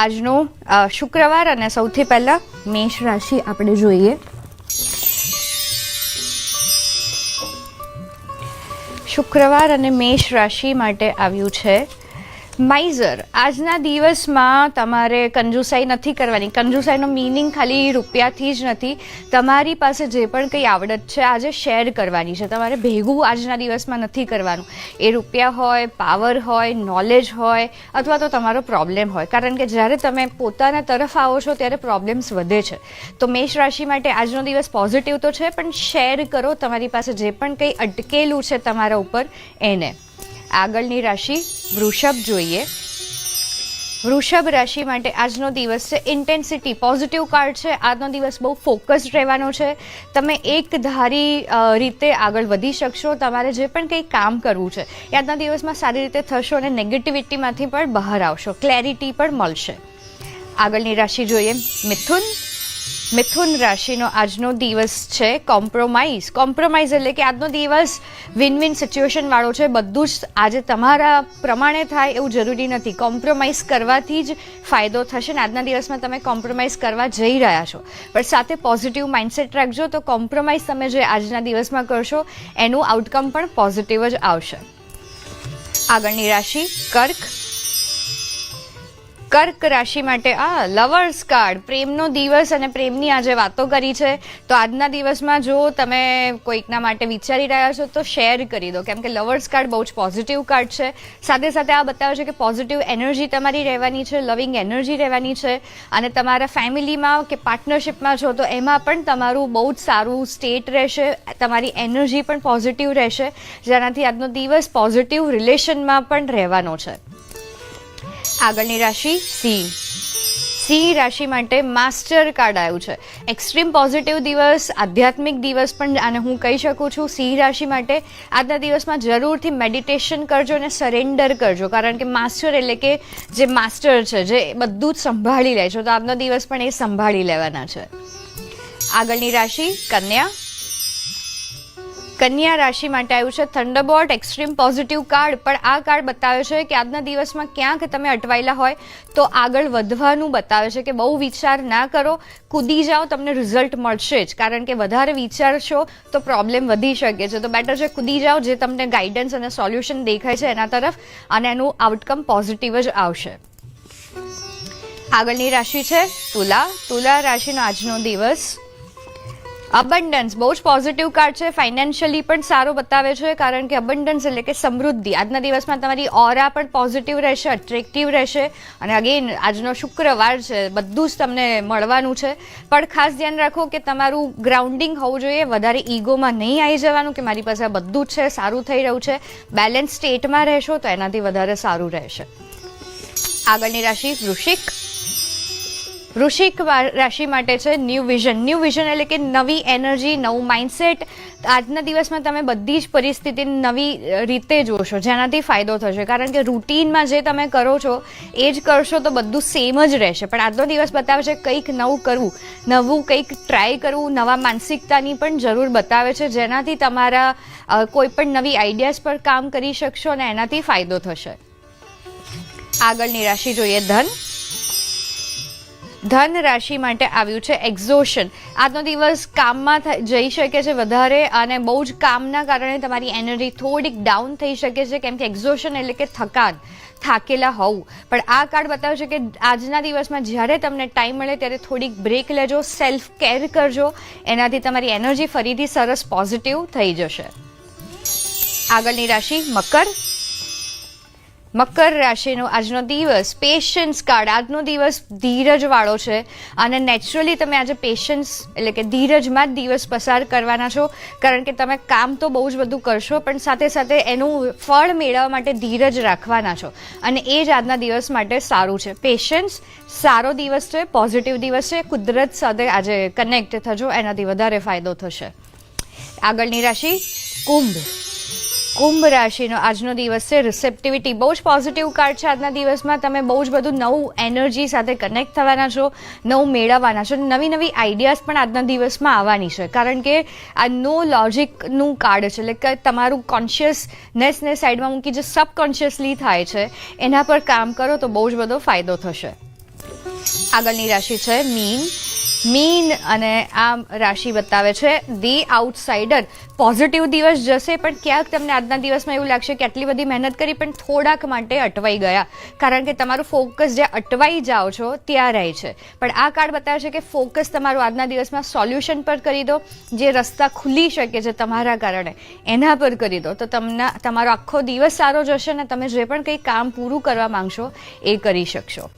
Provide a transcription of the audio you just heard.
આજનો શુક્રવાર અને સૌથી પહેલા મેષ રાશિ આપણે જોઈએ. શુક્રવાર અને મેષ રાશિ માટે આવ્યું છે માઇઝર. આજના દિવસમાં તમારે કંજુસાઈ નથી કરવાની. કંજુસાઈનો મિનિંગ ખાલી રૂપિયાથી જ નથી. તમારી પાસે જે પણ કંઈ આવડત છે આજે શેર કરવાની છે. તમારે ભેગું આજના દિવસમાં નથી કરવાનું. એ રૂપિયા હોય, પાવર હોય, નોલેજ હોય અથવા તો તમારો પ્રોબ્લેમ હોય. કારણ કે જ્યારે તમે પોતાના તરફ આવો છો ત્યારે પ્રોબ્લેમ્સ વધે છે. તો મેષ રાશિ માટે આજનો દિવસ પોઝિટિવ તો છે, પણ શેર કરો તમારી પાસે જે પણ કંઈ અટકેલું છે તમારા ઉપર એને. આગળની રાશિ વૃષભ જોઈએ. વૃષભ રાશિ માટે આજનો દિવસ છે ઇન્ટેન્સિટી. પોઝિટિવ કાર્ડ છે. આજનો દિવસ બહુ ફોકસ્ડ રહેવાનો છે. તમે એક ધારી રીતે આગળ વધી શકશો. તમારે જે પણ કંઈ કામ કરવું છે એ આજના દિવસમાં સારી રીતે થશો અને નેગેટિવિટીમાંથી પણ બહાર આવશો. ક્લેરિટી પણ મળશે. આગળની રાશિ જોઈએ મિથુન. મિથુન રાશિનો આજનો દિવસ છે કોમ્પ્રોમાઇઝ. કોમ્પ્રોમાઇઝ એટલે કે આજનો દિવસ વિન વિન સિચ્યુએશન વાળો છે. બધું જ આજે તમારા પ્રમાણે થાય એવું જરૂરી નથી. કોમ્પ્રોમાઇઝ કરવાથી જ ફાયદો થશે ને આજના દિવસમાં તમે કોમ્પ્રોમાઇઝ કરવા જઈ રહ્યા છો, પણ સાથે પોઝિટિવ માઇન્ડસેટ રાખજો. તો કોમ્પ્રોમાઇઝ તમે જે આજના દિવસમાં કરશો એનું આઉટકમ પણ પોઝિટિવ જ આવશે. આગળની રાશિ કર્ક. કર્ક રાશિ માટે લવર્સ કાર્ડ. પ્રેમનો દિવસ અને પ્રેમની આજે વાતો કરી છે. તો આજના દિવસમાં જો તમે કોઈકના માટે વિચારી રહ્યા છો તો શેર કરી દો, કેમ કે લવર્સ કાર્ડ બહુ જ પોઝિટિવ કાર્ડ છે. સાથે સાથે આ બતાવે છે કે પોઝિટિવ એનર્જી તમારી રહેવાની છે, લવિંગ એનર્જી રહેવાની છે. અને તમારા ફેમિલીમાં કે પાર્ટનરશિપમાં છો તો એમાં પણ તમારું બહુ જ સારું સ્ટેટ રહેશે. તમારી એનર્જી પણ પોઝિટિવ રહેશે, જેનાથી આજનો દિવસ પોઝિટિવ રિલેશનમાં પણ રહેવાનો છે. આગળની રાશિ સિંહ. સિંહ રાશિ માટે માસ્ટર કાર્ડ આવ્યું છે. એક્સ્ટ્રીમ પોઝિટિવ દિવસ, આધ્યાત્મિક દિવસ પણ આને હું કહી શકું છું. સિંહ રાશિ માટે આજના દિવસમાં જરૂરથી મેડિટેશન કરજો અને સરેન્ડર કરજો, કારણ કે માસ્ટર એટલે કે જે માસ્ટર છે, જે બધું જ સંભાળી લે છે, તો આજનો દિવસ પણ એ સંભાળી લેવાના છે. આગળની રાશિ કન્યા. કન્યા રાશિ માટે આવ્યું છે થંડરબોલ્ટ. એક્સ્ટ્રીમ પોઝિટિવ કાર્ડ, પણ આ કાર્ડ બતાવે છે કે આજના દિવસમાં ક્યાંક તમે અટવાયેલા હોય તો આગળ વધવાનું બતાવે છે કે બહુ વિચાર ના કરો, કૂદી જાઓ, તમને રિઝલ્ટ મળશે જ. કારણ કે વધારે વિચારશો તો પ્રોબ્લેમ વધી શકે છે. તો બેટર છે કૂદી જાઓ, જે તમને ગાઈડન્સ અને સોલ્યુશન દેખાય છે એના તરફ, અને એનું આઉટકમ પોઝિટિવ જ આવશે. આગળની રાશિ છે તુલા. તુલા રાશિનો આજનો દિવસ અબન્ડન્સ. બહુ જ પોઝિટિવ કાર્ડ છે. ફાઇનાન્શિયલી પણ સારો બતાવે છે, કારણ કે અબન્ડન્સ એટલે કે સમૃદ્ધિ. આજના દિવસમાં તમારી ઓરા પણ પોઝિટિવ રહેશે, અટ્રેક્ટિવ રહેશે. અને અગેન આજનો શુક્રવાર છે, બધું જ તમને મળવાનું છે. પણ ખાસ ધ્યાન રાખો કે તમારું ગ્રાઉન્ડિંગ હોવું જોઈએ. વધારે ઈગોમાં નહીં આવી જવાનું કે મારી પાસે આ બધું જ છે, સારું થઈ રહ્યું છે. બેલેન્સ સ્ટેટમાં રહેશો તો એનાથી વધારે સારું રહેશે. આગળની રાશિ વૃશ્ચિક. વૃશ્ચિક રાશિ માટે છે ન્યૂ વિઝન. ન્યૂ વિઝન એટલે કે નવી એનર્જી, નવું માઇન્ડસેટ. આજના દિવસમાં તમે બધી જ પરિસ્થિતિને નવી રીતે જોશો, જેનાથી ફાયદો થશે. કારણ કે રૂટીનમાં જે તમે કરો છો એ જ કરશો તો બધું સેમ જ રહેશે. પણ આજનો દિવસ બતાવે છે કંઈક નવું કરવું, નવું કંઈક ટ્રાય કરવું, નવા માનસિકતાની પણ જરૂર બતાવે છે, જેનાથી તમારા કોઈ પણ નવી આઈડિયાઝ પર કામ કરી શકશો અને એનાથી ફાયદો થશે. આગળની રાશિ જોઈએ ધન. ધન રાશિ માટે આવ્યું છે એક્ઝોશન. આજનો દિવસ કામમાં જઈ શકે છે વધારે, અને બહુ જ કામના કારણે તમારી એનર્જી થોડીક ડાઉન થઈ શકે છે, કેમ કે એક્ઝોશન એટલે કે થકાન, થાકેલા હોવું. પણ આ કાર્ડ બતાવે છે કે આજના દિવસમાં જ્યારે તમને ટાઈમ મળે ત્યારે થોડીક બ્રેક લેજો, સેલ્ફ કેર કરજો. એનાથી તમારી એનર્જી ફરીથી સરસ પોઝિટિવ થઈ જશે. આગળની રાશિ મકર. મકર રાશિનો આજનો દિવસ પેશન્સ કાર્ડ. આજનો દિવસ ધીરજવાળો છે, અને નેચરલી તમે આજે પેશન્સ એટલે કે ધીરજમાં જ દિવસ પસાર કરવાના છો. કારણ કે તમે કામ તો બહુ જ બધું કરશો, પણ સાથે સાથે એનું ફળ મેળવવા માટે ધીરજ રાખવાના છો, અને એ જ આજના દિવસ માટે સારું છે. પેશન્સ, સારો દિવસ છે, પોઝિટિવ દિવસ છે. કુદરત સાથે આજે કનેક્ટ થજો, એનાથી વધારે ફાયદો થશે. આગળની રાશિ કુંભ. કુંભ રાશિનો આજનો દિવસ છે રિસેપ્ટિવિટી. બહુ જ પોઝિટિવ કાર્ડ છે. આજના દિવસમાં તમે બહુ જ બધું નવું એનર્જી સાથે કનેક્ટ થવાના છો, નવું મેળવવાના છો. નવી નવી આઈડિયાઝ પણ આજના દિવસમાં આવવાની છે, કારણ કે આ નો લોજિકનું કાર્ડ છે. એટલે કે તમારું કોન્શિયસનેસને સાઈડમાં મૂકી જે સબકોન્શિયસલી થાય છે એના પર કામ કરો તો બહુ જ બધો ફાયદો થશે. આગળની રાશિ છે મીન. મીન અને આ રાશિ બતાવે છે ધી આઉટસાઇડર. પોઝિટિવ દિવસ જશે, પણ ક્યાંક તમને આજના દિવસમાં એવું લાગશે કે આટલી બધી મહેનત કરી પણ થોડાક માટે અટવાઈ ગયા, કારણ કે તમારું ફોકસ જે અટવાઈ જાઓ છો ત્યાં રહે છે. પણ આ કાર્ડ બતાવે છે કે ફોકસ તમારું આજના દિવસમાં સોલ્યુશન પર કરી દો. જે રસ્તા ખુલી શકે છે તમારા કારણે એના પર કરી દો, તો તમારો આખો દિવસ સારો જશે અને તમે જે પણ કંઈ કામ પૂરું કરવા માંગશો એ કરી શકશો.